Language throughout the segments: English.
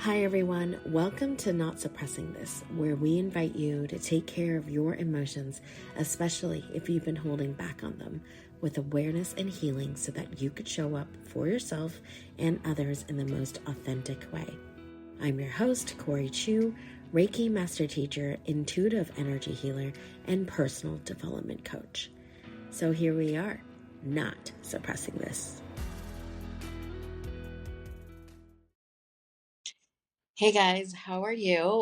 Hi everyone, welcome to Not Suppressing This, where we invite you to take care of your emotions, especially if you've been holding back on them, with awareness and healing so that you could show up for yourself and others in the most authentic way. I'm your host, Corie Chu, Reiki Master Teacher, Intuitive Energy Healer, and Personal Development Coach. So here we are, not suppressing this. Hey guys, how are you?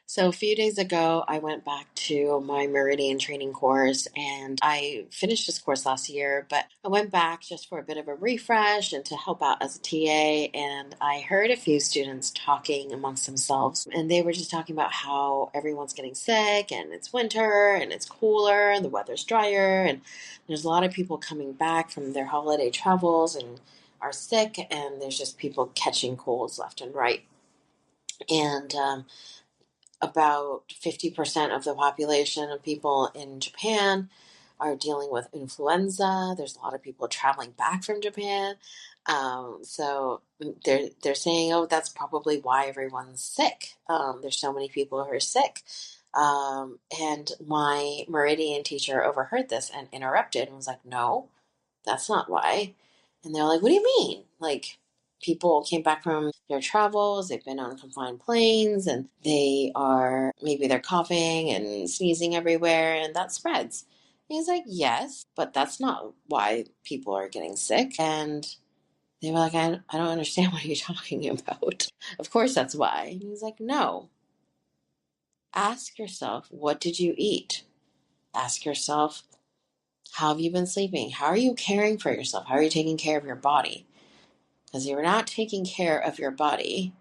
So a few days ago, I went back to my Meridian training course, and I finished this course last year, but I went back just for a bit of a refresh and to help out as a TA. And I heard a few students talking amongst themselves, and they were just talking about how everyone's getting sick and it's winter and it's cooler and the weather's drier. And there's a lot of people coming back from their holiday travels and are sick, and there's just people catching colds left and right. And about 50% of the population of people in Japan are dealing with influenza. There's a lot of people traveling back from Japan. So they're saying, oh, that's probably why everyone's sick. There's so many people who are sick. And my Meridian teacher overheard this and interrupted and was like, no, that's not why. And they're like, what do you mean? Like, people came back from their travels, they've been on confined planes, and maybe they're coughing and sneezing everywhere, and that spreads. And he's like, yes, but that's not why people are getting sick. And they were like, I don't understand what you're talking about. Of course that's why. And he's like, no. Ask yourself, what did you eat? Ask yourself, how have you been sleeping? How are you caring for yourself? How are you taking care of your body? Because if you're not taking care of your body,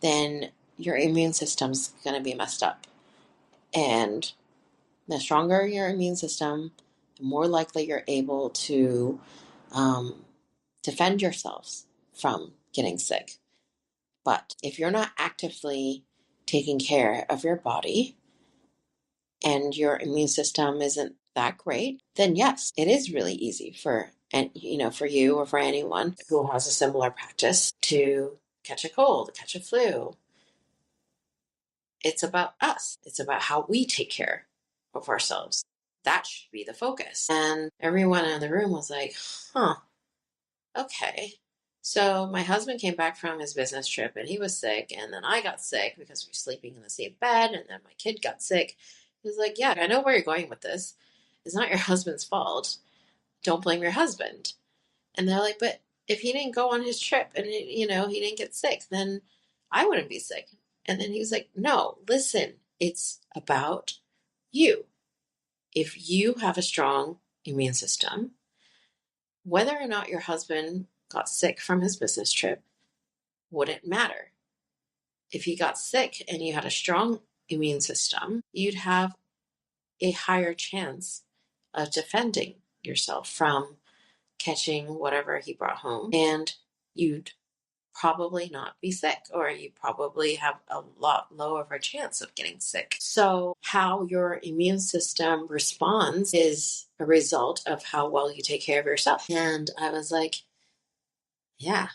then your immune system's going to be messed up. And the stronger your immune system, the more likely you're able to defend yourselves from getting sick. But if you're not actively taking care of your body and your immune system isn't that great, then yes, it is really easy for you or for anyone who has a similar practice to catch a cold, catch a flu. It's about us. It's about how we take care of ourselves. That should be the focus. And everyone in the room was like, huh, okay. So my husband came back from his business trip and he was sick. And then I got sick because we were sleeping in the same bed. And then my kid got sick. He was like, yeah, I know where you're going with this. It's not your husband's fault. Don't blame your husband. And they're like, but if he didn't go on his trip and, he didn't get sick, then I wouldn't be sick. And then he was like, no, listen, it's about you. If you have a strong immune system, whether or not your husband got sick from his business trip wouldn't matter. If he got sick and you had a strong immune system, you'd have a higher chance of defending yourself from catching whatever he brought home, and you'd probably not be sick, or you probably have a lot lower of a chance of getting sick. So how your immune system responds is a result of how well you take care of yourself. And I was like, yeah,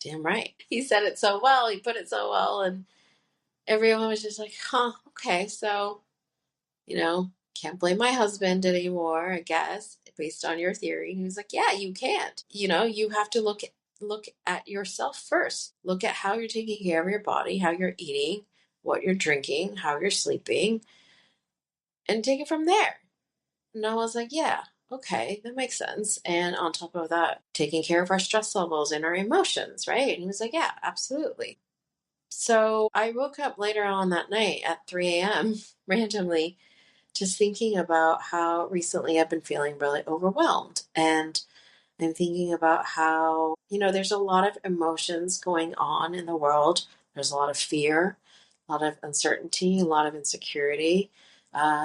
damn right. He said it so well, he put it so well, and everyone was just like, huh, okay, so, can't blame my husband anymore, I guess, based on your theory. And he was like, yeah, you can't. You have to look at yourself first. Look at how you're taking care of your body, how you're eating, what you're drinking, how you're sleeping, and take it from there. And I was like, yeah, okay, that makes sense. And on top of that, taking care of our stress levels and our emotions, right? And he was like, yeah, absolutely. So I woke up later on that night at 3 a.m. randomly, just thinking about how recently I've been feeling really overwhelmed. And I'm thinking about how, there's a lot of emotions going on in the world. There's a lot of fear, a lot of uncertainty, a lot of insecurity.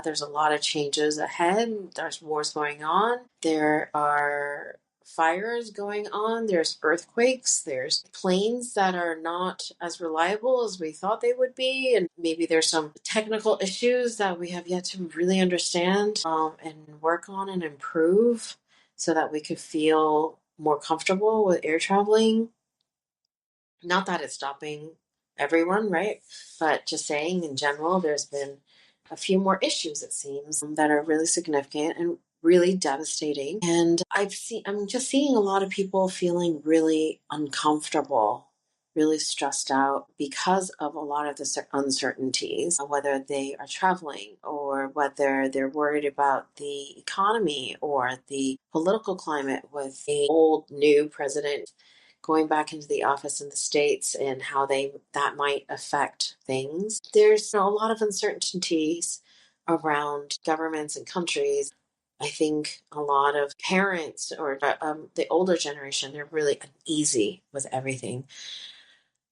There's a lot of changes ahead. There's wars going on. There are fires going on. There's earthquakes. There's planes that are not as reliable as we thought they would be. And maybe there's some technical issues that we have yet to really understand and work on and improve, so that we could feel more comfortable with air traveling. Not that it's stopping everyone, right? But just saying in general, there's been a few more issues, it seems, that are really significant and really devastating. And I'm just seeing a lot of people feeling really uncomfortable, really stressed out because of a lot of the uncertainties, whether they are traveling or whether they're worried about the economy or the political climate with the old new president going back into the office in the States and how that might affect things. There's a lot of uncertainties around governments and countries. I think a lot of parents or the older generation, they're really uneasy with everything.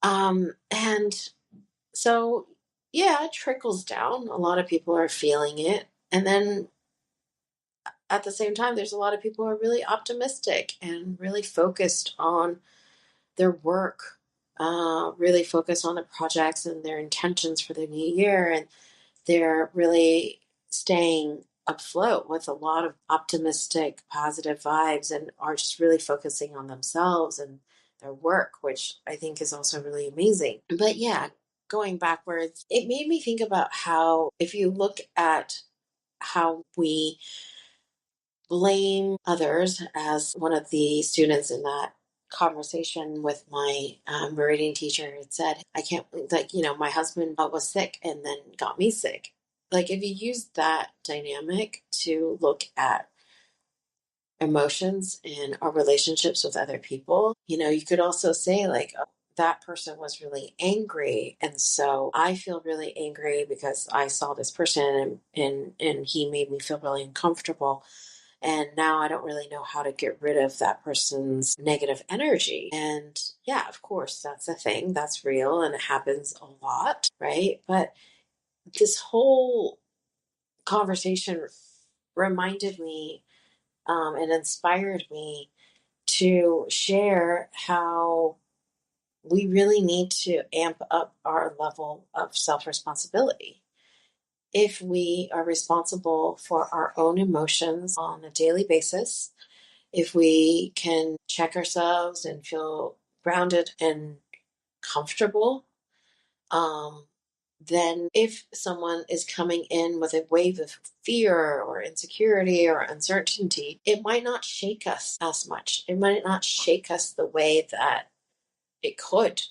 And so, yeah, it trickles down. A lot of people are feeling it. And then at the same time, there's a lot of people who are really optimistic and really focused on their work, really focused on the projects and their intentions for the new year. And they're really staying afloat with a lot of optimistic, positive vibes and are just really focusing on themselves and their work, which I think is also really amazing. But yeah, going backwards, it made me think about how, if you look at how we blame others, as one of the students in that conversation with my Meridian teacher had said, I can't, like, my husband was sick and then got me sick. Like, if you use that dynamic to look at emotions and our relationships with other people, you could also say, like, oh, that person was really angry. And so I feel really angry because I saw this person and he made me feel really uncomfortable. And now I don't really know how to get rid of that person's negative energy. And yeah, of course, that's a thing. That's real and it happens a lot, right? But this whole conversation reminded me and inspired me to share how we really need to amp up our level of self responsibility. If we are responsible for our own emotions on a daily basis, if we can check ourselves and feel grounded and comfortable, um, then if someone is coming in with a wave of fear or insecurity or uncertainty, it might not shake us as much. It might not shake us the way that it could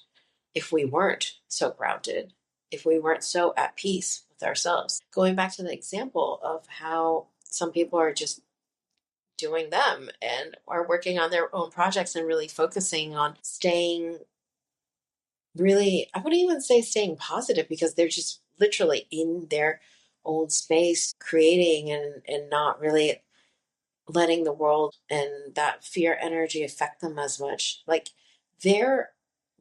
if we weren't so grounded, if we weren't so at peace with ourselves. Going back to the example of how some people are just doing them and are working on their own projects and really focusing on staying really, I wouldn't even say staying positive, because they're just literally in their own space creating and not really letting the world and that fear energy affect them as much. Like, they're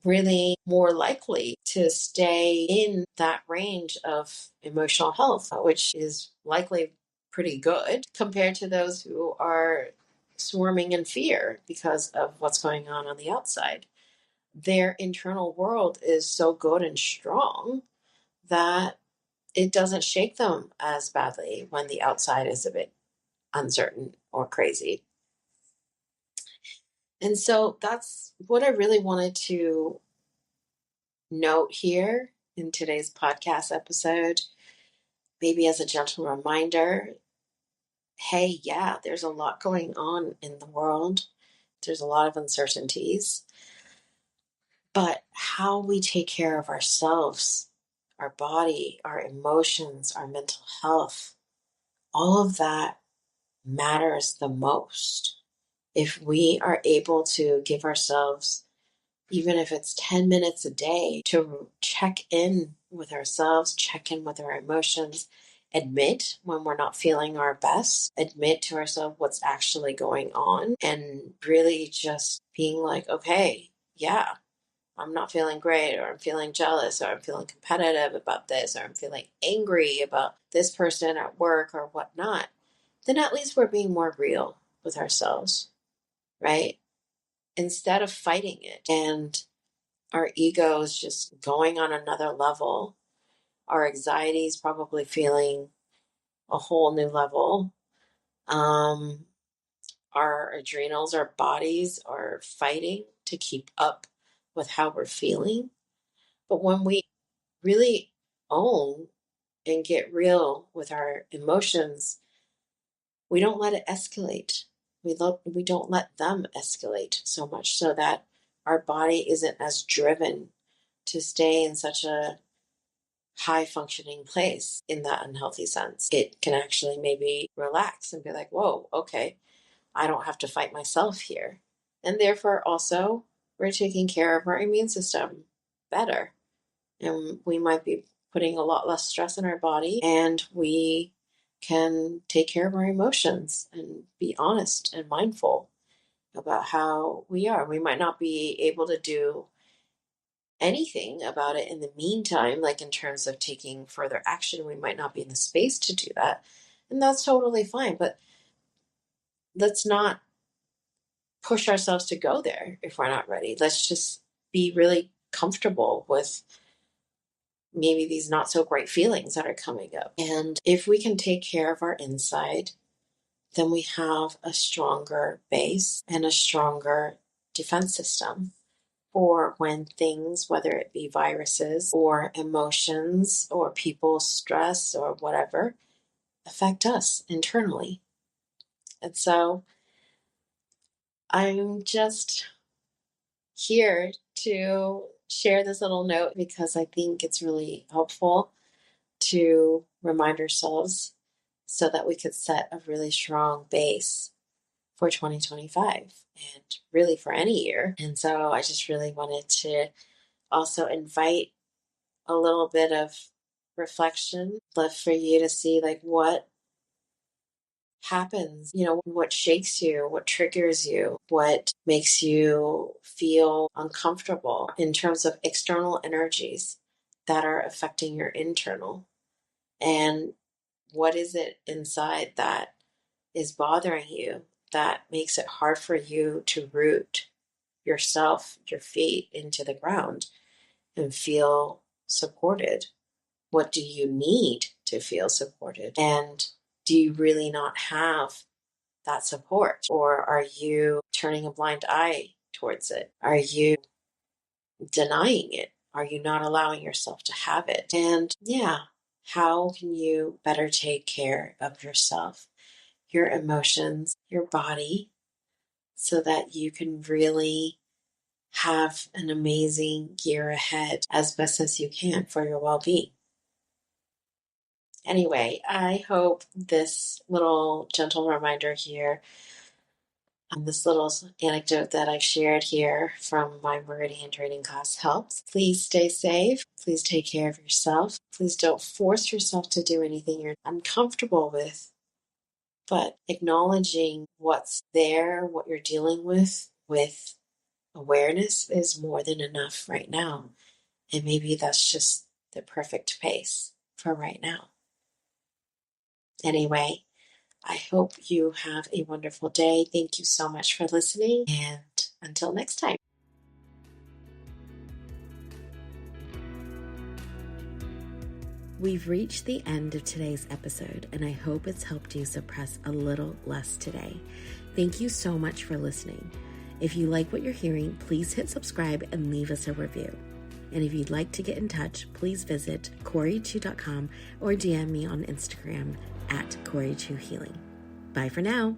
really more likely to stay in that range of emotional health, which is likely pretty good compared to those who are swarming in fear because of what's going on the outside. Their internal world is so good and strong that it doesn't shake them as badly when the outside is a bit uncertain or crazy. And so that's what I really wanted to note here in today's podcast episode, maybe as a gentle reminder. Hey, yeah, there's a lot going on in the world. There's a lot of uncertainties. But how we take care of ourselves, our body, our emotions, our mental health, all of that matters the most. If we are able to give ourselves, even if it's 10 minutes a day, to check in with ourselves, check in with our emotions, admit when we're not feeling our best, admit to ourselves what's actually going on, and really just being like, okay, yeah, I'm not feeling great, or I'm feeling jealous, or I'm feeling competitive about this, or I'm feeling angry about this person at work or whatnot, then at least we're being more real with ourselves, right? Instead of fighting it and our ego is just going on another level, our anxiety is probably feeling a whole new level. Um, our adrenals, our bodies are fighting to keep up with how we're feeling. But when we really own and get real with our emotions, we don't let it escalate. We don't let them escalate so much so that our body isn't as driven to stay in such a high functioning place in that unhealthy sense. It can actually maybe relax and be like, whoa, okay, I don't have to fight myself here. And therefore, also, we're taking care of our immune system better. And we might be putting a lot less stress in our body, and we can take care of our emotions and be honest and mindful about how we are. We might not be able to do anything about it in the meantime, like in terms of taking further action, we might not be in the space to do that. And that's totally fine. But let's not push ourselves to go there if we're not ready. Let's just be really comfortable with maybe these not so great feelings that are coming up. And if we can take care of our inside, then we have a stronger base and a stronger defense system for when things, whether it be viruses or emotions or people's stress or whatever, affect us internally. And so I'm just here to share this little note because I think it's really helpful to remind ourselves so that we could set a really strong base for 2025 and really for any year. And so I just really wanted to also invite a little bit of reflection, love for you to see like what happens, what shakes you, what triggers you, what makes you feel uncomfortable in terms of external energies that are affecting your internal. And what is it inside that is bothering you that makes it hard for you to root yourself, your feet into the ground and feel supported? What do you need to feel supported? And do you really not have that support? Or are you turning a blind eye towards it? Are you denying it? Are you not allowing yourself to have it? And yeah, how can you better take care of yourself, your emotions, your body, so that you can really have an amazing year ahead as best as you can for your well-being? Anyway, I hope this little gentle reminder here, this little anecdote that I've shared here from my Meridian training class helps. Please stay safe. Please take care of yourself. Please don't force yourself to do anything you're uncomfortable with, but acknowledging what's there, what you're dealing with awareness is more than enough right now. And maybe that's just the perfect pace for right now. Anyway, I hope you have a wonderful day. Thank you so much for listening, and until next time. We've reached the end of today's episode, and I hope it's helped you suppress a little less today. Thank you so much for listening. If you like what you're hearing, please hit subscribe and leave us a review. And if you'd like to get in touch, please visit CorieChew.com or DM me on Instagram @CorieChewHealing. Bye for now.